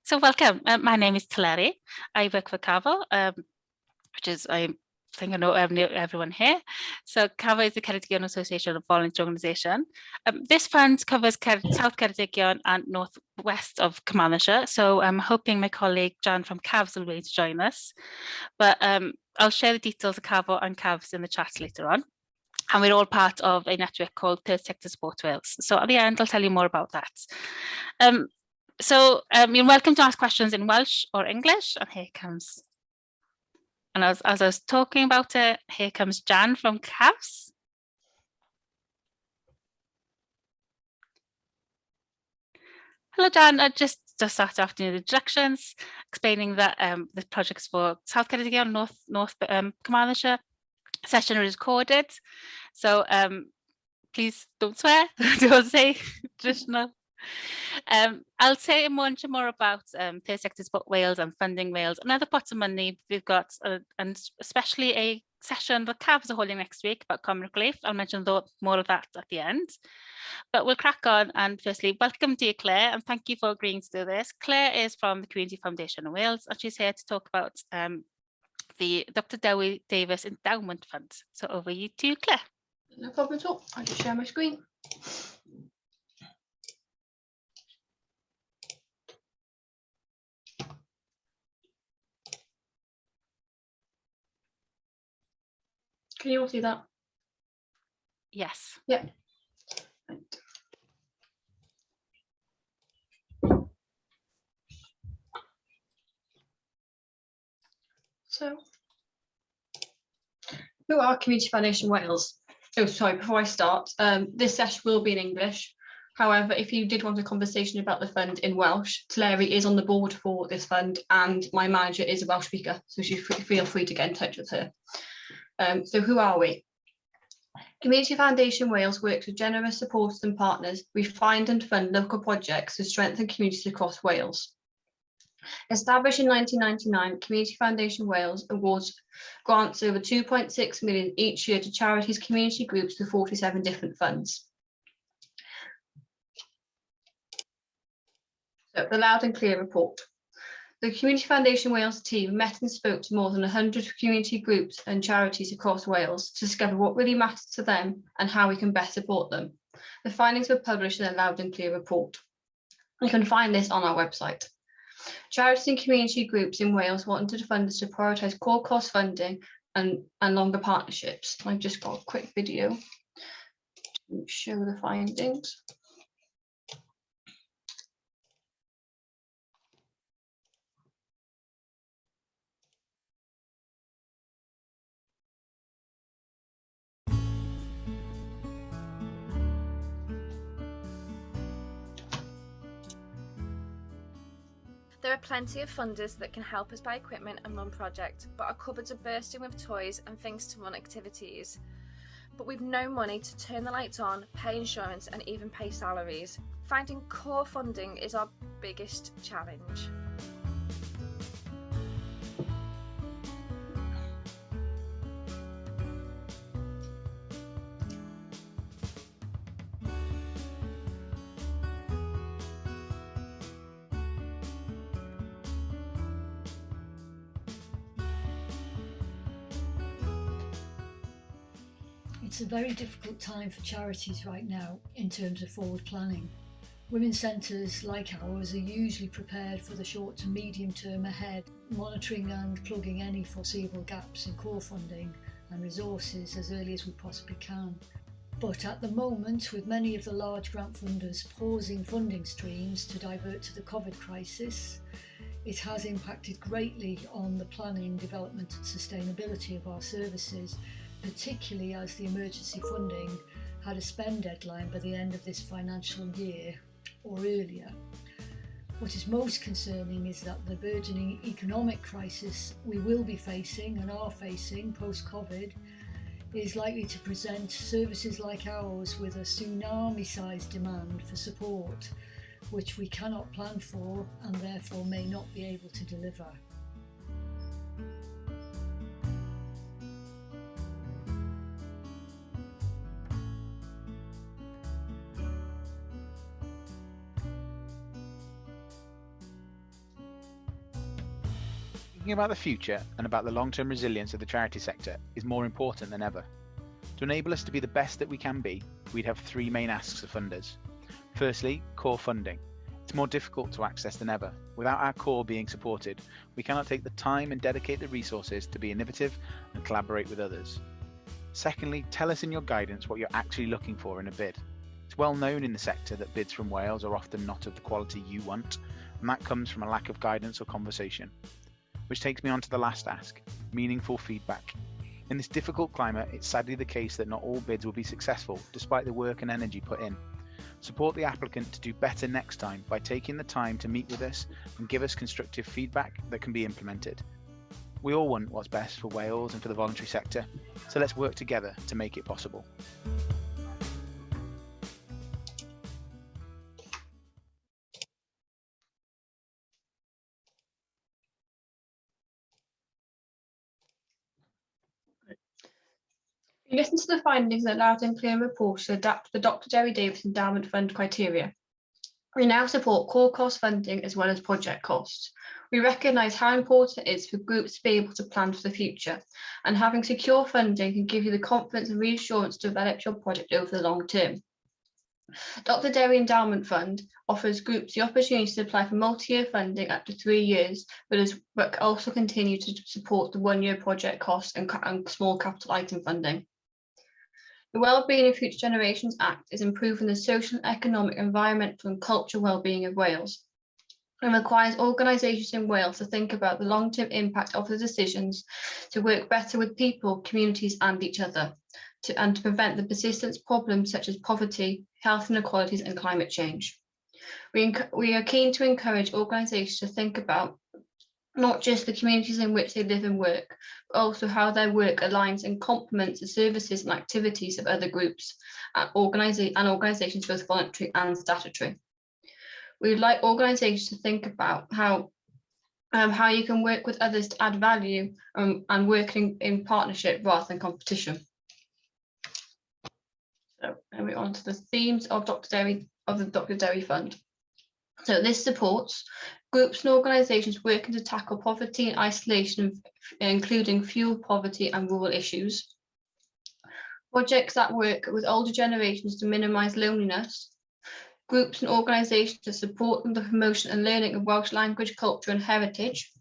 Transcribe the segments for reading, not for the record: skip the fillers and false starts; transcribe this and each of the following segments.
So welcome. My name is Dewi. I work for CAVO, which is, I think I know everyone here. So CAVO is the Ceredigion Association of Voluntary Organisation. This fund covers South Ceredigion and northwest of Carmarthenshire. So I'm hoping my colleague Jan from CAVS will be able to join us. But I'll share the details of CAVO and CAVS in the chat later on. And we're all part of a network called Third Sector Support Wales. So at the end, I'll tell you more about that. You're welcome to ask questions in Welsh or English, and here comes. And as I was talking about it, here comes Jan from CAVS. Hello, Jan. I just started off doing the introductions, explaining that the project's for South Ceredigion, North Carmarthenshire. Session is recorded, so please don't swear. Don't say traditional. I'll say more about Third Sector Support Wales and Funding Wales and other pots of money we've got, and especially a session that CAVs are holding next week about common relief. I'll mention more of that at the end. But we'll crack on, and firstly, welcome dear Claire, and thank you for agreeing to do this. Claire is from the Community Foundation of Wales, and she's here to talk about the Dr. Dewi Davies Endowment Fund. So over you to Claire. No problem at all. I'll just share my screen. Can you all see that? Yes. Yeah. Right. So, who are Community Foundation Wales? Oh, sorry, before I start, this session will be in English. However, if you did want a conversation about the fund in Welsh, Dewi is on the board for this fund, and my manager is a Welsh speaker, so feel free to get in touch with her. So who are we? Community Foundation Wales works with generous supporters and partners. We find and fund local projects to strengthen communities across Wales. Established in 1999, Community Foundation Wales awards grants over 2.6 million each year to charities, community groups to 47 different funds. So the loud and clear report. The Community Foundation Wales team met and spoke to more than 100 community groups and charities across Wales to discover what really matters to them and how we can best support them. The findings were published in a loud and clear report. You can find this on our website. Charities and community groups in Wales wanted funders to prioritise core cost funding and longer partnerships. I've just got a quick video to show the findings. There are plenty of funders that can help us buy equipment and run projects, but our cupboards are bursting with toys and things to run activities. But we've no money to turn the lights on, pay insurance and even pay salaries. Finding core funding is our biggest challenge. It's a very difficult time for charities right now in terms of forward planning. Women's centres like ours are usually prepared for the short to medium term ahead, monitoring and plugging any foreseeable gaps in core funding and resources as early as we possibly can. But at the moment, with many of the large grant funders pausing funding streams to divert to the COVID crisis, it has impacted greatly on the planning, development and sustainability of our services, particularly as the emergency funding had a spend deadline by the end of this financial year or earlier. What is most concerning is that the burgeoning economic crisis we will be facing and are facing post-COVID is likely to present services like ours with a tsunami-sized demand for support, which we cannot plan for and therefore may not be able to deliver. Thinking about the future and about the long-term resilience of the charity sector is more important than ever. To enable us to be the best that we can be, we'd have three main asks of funders. Firstly, core funding. It's more difficult to access than ever. Without our core being supported, we cannot take the time and dedicate the resources to be innovative and collaborate with others. Secondly, tell us in your guidance what you're actually looking for in a bid. It's well known in the sector that bids from Wales are often not of the quality you want, and that comes from a lack of guidance or conversation. Which takes me on to the last ask, meaningful feedback. In this difficult climate, it's sadly the case that not all bids will be successful, despite the work and energy put in. Support the applicant to do better next time by taking the time to meet with us and give us constructive feedback that can be implemented. We all want what's best for Wales and for the voluntary sector, so let's work together to make it possible. You listen to the findings in the Loud and Clear report to adapt the Dr. Davies Endowment Fund criteria. We now support core cost funding as well as project costs. We recognise how important it is for groups to be able to plan for the future, and having secure funding can give you the confidence and reassurance to develop your project over the long term. Dr. Dewi Endowment Fund offers groups the opportunity to apply for multi-year funding up to 3 years, but also continue to support the 1-year project costs and small capital item funding. The Wellbeing of Future Generations Act is improving the social, economic, environmental and cultural well-being of Wales, and requires organisations in Wales to think about the long-term impact of the decisions, to work better with people, communities and each other, and to prevent the persistent problems such as poverty, health inequalities and climate change. We are keen to encourage organisations to think about not just the communities in which they live and work, but also how their work aligns and complements the services and activities of other groups and organisations, both voluntary and statutory. We would like organisations to think about how you can work with others to add value and working in partnership rather than competition. So we're on to the themes of the Dr. Dewi Fund. So this supports groups and organisations working to tackle poverty and isolation, including fuel poverty and rural issues. Projects that work with older generations to minimise loneliness. Groups and organisations to support the promotion and learning of Welsh language, culture and heritage.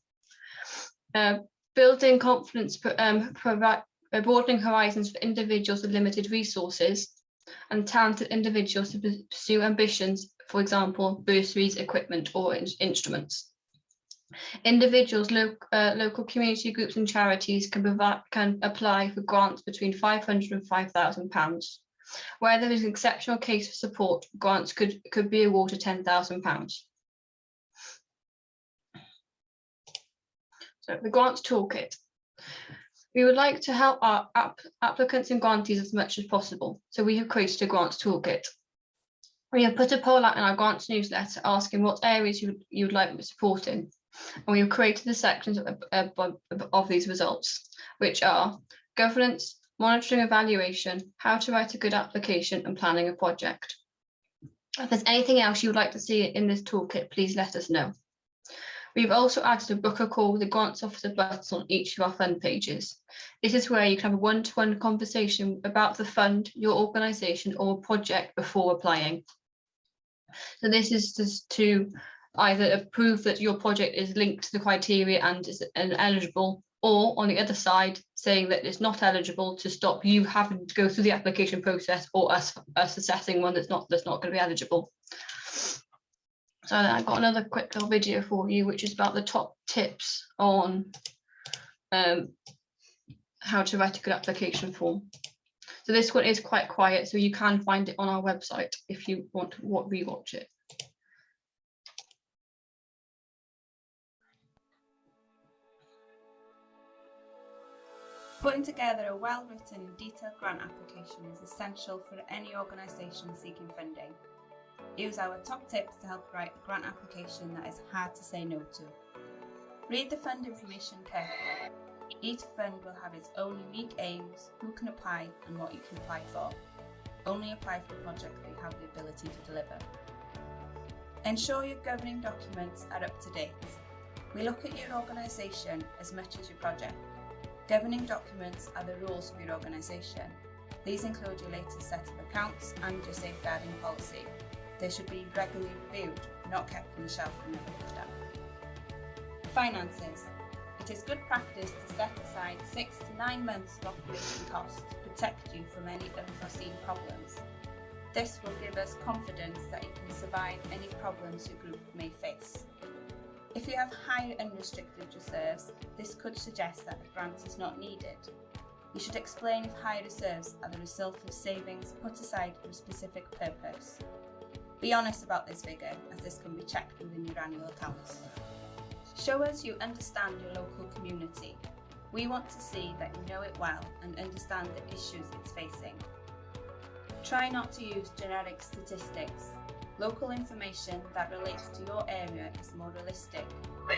Building confidence, broadening horizons for individuals with limited resources and talented individuals to pursue ambitions, for example, bursaries, equipment or instruments. Individuals, local community groups and charities can apply for grants between £500 and £5,000. Where there is an exceptional case for support, grants could be awarded £10,000. So the grants toolkit. We would like to help our applicants and grantees as much as possible, so we have created a grants toolkit. We have put a poll out in our grants newsletter asking what areas you would like support in, and we have created the sections of these results, which are governance, monitoring, evaluation, how to write a good application and planning a project. If there's anything else you would like to see in this toolkit, please let us know. We've also added a book a call with the grants officer button on each of our fund pages. This is where you can have a one-to-one conversation about the fund, your organisation or project before applying. So this is just to either prove that your project is linked to the criteria and is eligible, or on the other side, saying that it's not eligible to stop you having to go through the application process or us assessing one that's not going to be eligible. So I've got another quick little video for you, which is about the top tips on how to write a good application form. So this one is quite quiet, so you can find it on our website if you want to rewatch it. Putting together a well-written and detailed grant application is essential for any organisation seeking funding. Use our top tips to help write a grant application that is hard to say no to. Read the fund information carefully. Each fund will have its own unique aims, who can apply and what you can apply for. Only apply for the project that you have the ability to deliver. Ensure your governing documents are up to date. We look at your organisation as much as your project. Governing documents are the rules of your organisation. These include your latest set of accounts and your safeguarding policy. They should be regularly reviewed, not kept on the shelf and never looked at. Finances. It is good practice to set aside 6 to 9 months of operating costs to protect you from any unforeseen problems. This will give us confidence that you can survive any problems your group may face. If you have high unrestricted reserves, this could suggest that a grant is not needed. You should explain if high reserves are the result of savings put aside for a specific purpose. Be honest about this figure, as this can be checked within your annual accounts. Show us you understand your local community. We want to see that you know it well and understand the issues it's facing. Try not to use generic statistics. Local information that relates to your area is more realistic,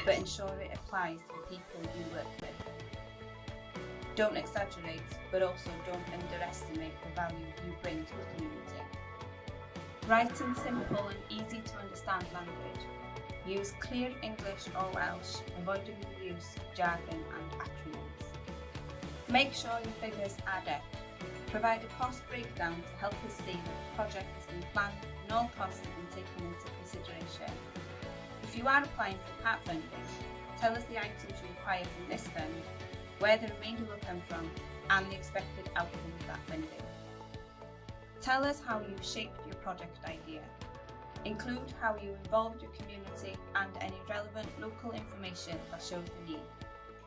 but ensure it applies to the people you work with. Don't exaggerate, but also don't underestimate the value you bring to the community. Write in simple and easy to understand language. Use clear English or Welsh, avoiding the use of jargon and acronyms. Make sure your figures add up. Provide a cost breakdown to help us see that the project has been planned and all costs have been taken into consideration. If you are applying for part funding, tell us the items you require from this fund, where the remainder will come from, and the expected outcome of that funding. Tell us how you shaped your project idea. Include how you involved your community and any relevant local information that shows the need.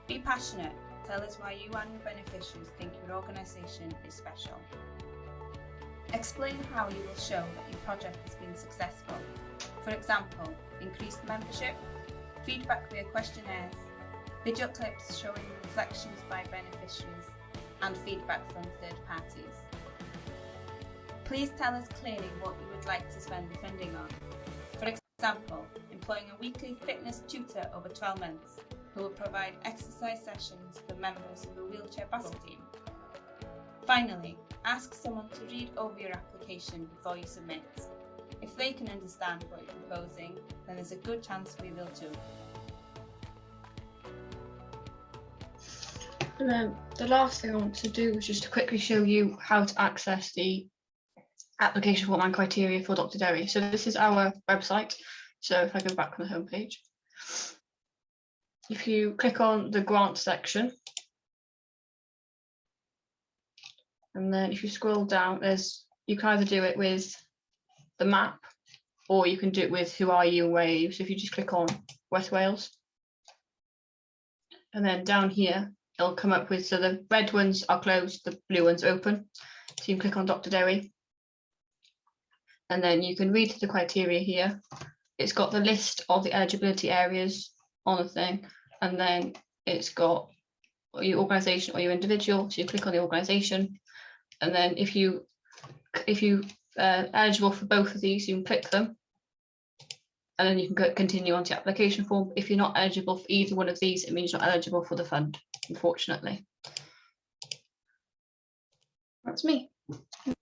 Be passionate. Tell us why you and your beneficiaries think your organisation is special. Explain how you will show that your project has been successful. For example, increased membership, feedback via questionnaires, video clips showing reflections by beneficiaries, and feedback from third parties. Please tell us clearly what you would like to spend the funding on. For example, employing a weekly fitness tutor over 12 months who will provide exercise sessions for members of the wheelchair battle team. Finally, ask someone to read over your application before you submit. If they can understand what you're proposing, then there's a good chance we will too. And then the last thing I want to do is just to quickly show you how to access the application form and criteria for Dr. Dewi. So this is our website. So if I go back on the homepage, if you click on the grant section, and then if you scroll down, you can either do it with the map or you can do it with who are you and where are you. So if you just click on West Wales, and then down here it'll come up with, so the red ones are closed, the blue ones are open. So you can click on Dr. Dewi, and then you can read the criteria here. It's got the list of the eligibility areas on the thing, and then it's got your organisation or your individual. So you click on the organisation, and then if you eligible for both of these, you can click them, and then you can continue on to the application form. If you're not eligible for either one of these, it means you're not eligible for the fund, unfortunately. That's me.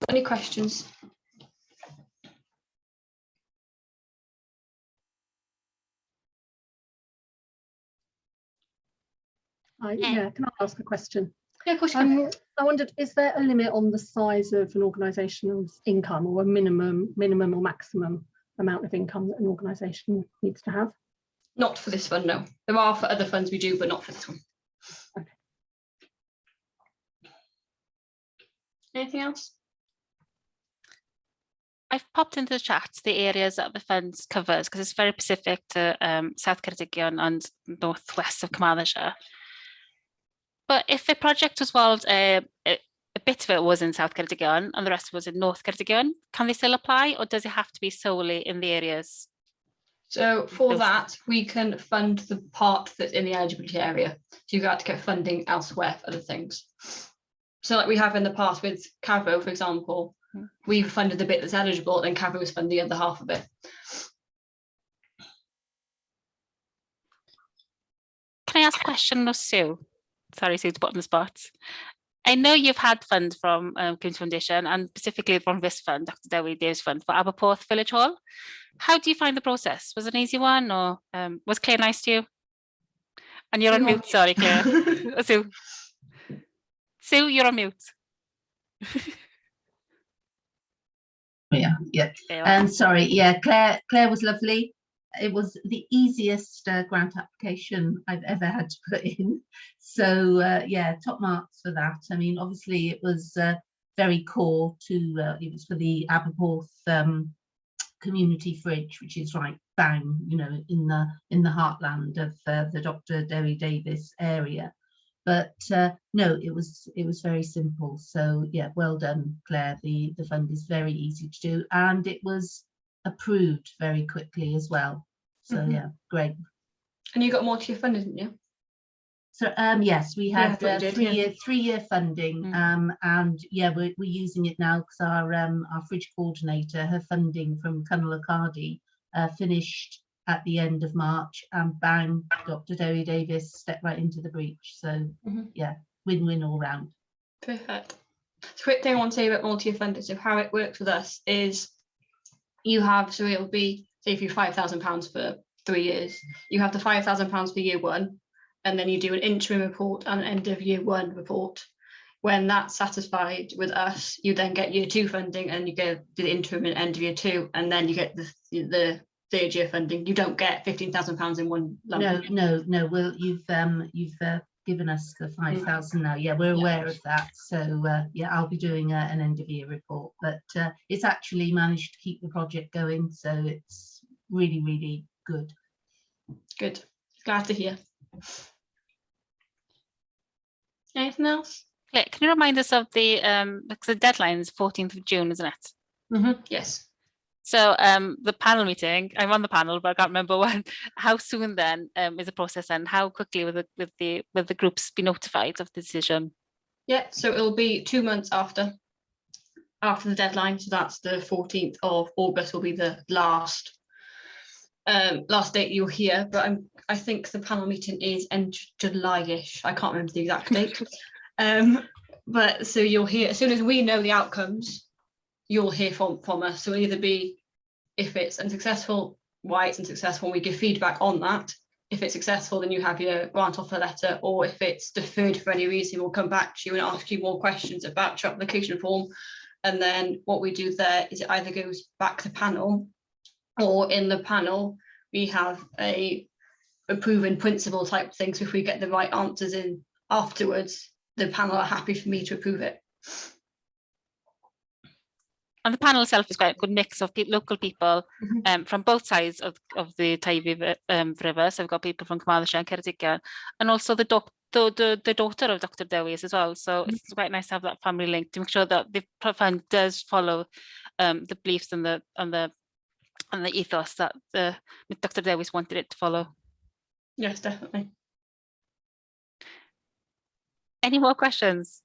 Any questions? Yeah, can I ask a question? Yeah, of course you can. I wondered, is there a limit on the size of an organisation's income, or a minimum or maximum amount of income that an organisation needs to have? Not for this fund, no. There are for other funds we do, but not for this one. Okay. Anything else? I've popped into the chat the areas that the funds covers because it's very specific to South Ceredigion and northwest of Carmarthenshire. But if the project was involved, a bit of it was in South Ceredigion and the rest was in North Ceredigion, can they still apply, or does it have to be solely in the areas? So for that, we can fund the part that's in the eligibility area. So you got to get funding elsewhere for other things. So like we have in the past with Cavo, for example, we've funded the bit that's eligible, and Cavo was funding the other half of it. Can I ask a question of Sue? Sorry, Sue, to put on the spot. I know you've had funds from Community Foundation and specifically from this fund, Dr. Dewi Davies Fund for Aberporth Village Hall. How do you find the process? Was it an easy one, or was Claire nice to you? And you're on mute, sorry, Claire. Sue. Sue, you're on mute. Yeah. There you are. Sorry, yeah, Claire was lovely. It was the easiest grant application I've ever had to put in. So yeah, top marks for that. I mean, obviously it was very core to, it was for the Aberporth community fridge, which is right bang, you know, in the heartland of the Dr. Dewi Davies area. But no, it was very simple. So yeah, well done, Claire. The fund is very easy to do, and it was approved very quickly as well. So yeah, great. And you got more to your funding, didn't you? So yes, we had three-year funding, Mm. and yeah, we're using it now because our fridge coordinator, her funding from Cwdd finished at the end of March, and bang, Dr. Dewi Davies stepped right into the breach. So yeah, win-win all round. Perfect. So quick thing I want to say about multi-year funding. So how it works with us is you have, so it'll be, say if you're £5,000 for 3 years, you have the £5,000 for year one, and then you do an interim report and an end of year one report. When that's satisfied with us, you then get year two funding, and you go do the interim and end of year two, and then you get the third year funding. You don't get £15,000 in one lump. No. Well, you've given us the 5,000 now. Yeah, we're aware of that. So yeah, I'll be doing an end of year report, but it's actually managed to keep the project going, so it's really, really good. Good. Glad to hear. Anything else? Claire, can you remind us of the because the deadline is 14th of June, isn't it? Yes. So the panel meeting, I'm on the panel, but I can't remember when. How soon then is the process, and how quickly will the groups be notified of the decision? Yeah, so it'll be 2 months after the deadline. So that's the 14th of August will be the last date you'll hear. But I think the panel meeting is end July-ish. I can't remember the exact date. But so you'll hear, as soon as we know the outcomes, you'll hear from us. So it'll either be, if it's unsuccessful, why it's unsuccessful, and we give feedback on that. If it's successful, then you have your grant offer letter, or if it's deferred for any reason, we'll come back to you and ask you more questions about your application form. And then what we do there is it either goes back to panel, or in the panel we have a proven principle type thing. So if we get the right answers in afterwards, the panel are happy for me to approve it. And the panel itself is quite a good mix of local people from both sides of the Teifi River. So we've got people from Cwdd and Ceredigion, and also the daughter of Dr. Davies as well. So it's quite nice to have that family link to make sure that the fund does follow the beliefs and the ethos that Dr. Davies wanted it to follow. Yes, definitely. Any more questions?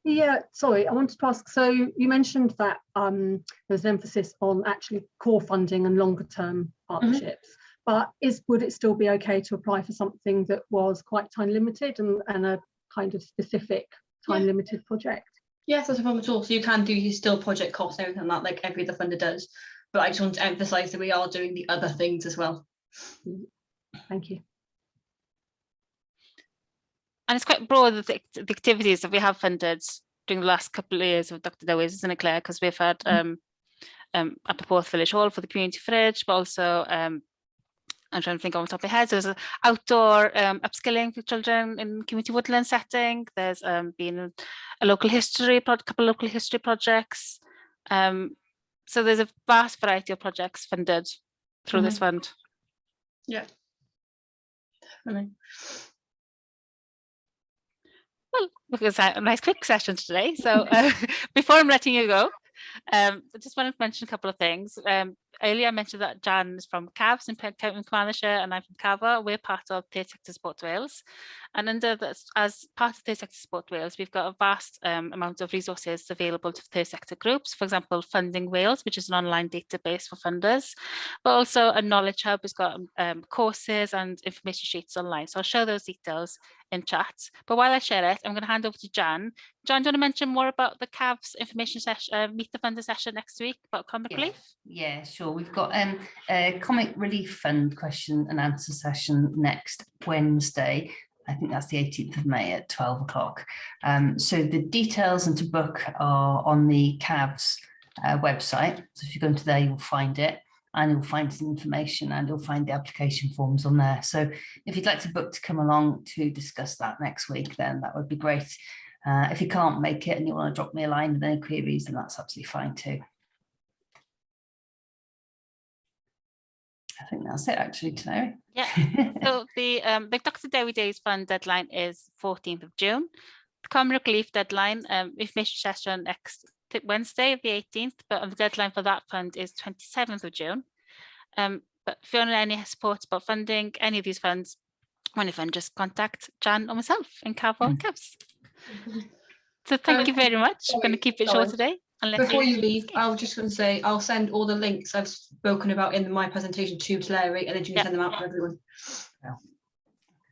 Yeah, sorry, I wanted to ask, so you mentioned that there's an emphasis on actually core funding and longer term partnerships, but would it still be okay to apply for something that was quite time limited and a kind of specific time limited project? Yes, that's a problem at all. So you can do your still project costs and everything like that, like every other funder does. But I just want to emphasise that we are doing the other things as well. Thank you. And it's quite broad, the activities that we have funded during the last couple of years of Dr. Davies, isn't it, Claire? Because we've had Aberporth Village Hall for the community fridge, but also I'm trying to think on the top of my head. There's outdoor upskilling for children in community woodland setting. There's been a local history, couple of local history projects. So there's a vast variety of projects funded through this fund. Yeah, definitely. Well, look, it's a nice quick session today. So before I'm letting you go, I just wanted to mention a couple of things. Earlier I mentioned that Jan is from CAVS in Cwdd, and I'm from CAVA. We're part of Third Sector Sport Wales. And as part of Third Sector Sport Wales, we've got a vast amount of resources available to third sector groups. For example, Funding Wales, which is an online database for funders, but also a knowledge hub has got courses and information sheets online. So I'll show those details in chat. But while I share it, I'm going to hand over to Jan. Jan, do you want to mention more about the CAVS information session, Meet the Funder session next week about comic relief? Yeah, sure. Sure, we've got a Comic Relief Fund question and answer session next Wednesday. I think that's the 18th of May at 12 o'clock. So the details and to book are on the CAVS website. So if you go into there, you'll find it, and you'll find some information, and you'll find the application forms on there. So if you'd like to book to come along to discuss that next week, then that would be great. If you can't make it and you want to drop me a line with any queries, then that's absolutely fine too. I think that's it actually today. Yeah. So the Dr. Dewi Days Fund deadline is 14th of June. The Comic Relief deadline, information session next Wednesday, the 18th, but the deadline for that fund is 27th of June. But if you want any support about funding any of these funds, when fund, just contact Jan or myself in Carvo and Cubs. So thank you very much. I'm going to keep it short today. Before you leave, I was just going to say I'll send all the links I've spoken about in my presentation to Larry, and then you can send them out to everyone.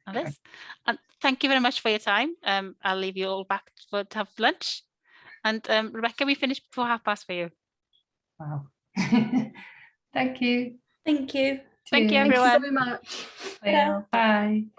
Okay. And thank you very much for your time. I'll leave you all back to have lunch. And Rebecca, we finished before past for you. Wow. Thank you. Thank you. Thank you, Thank everyone. you very much. Bye.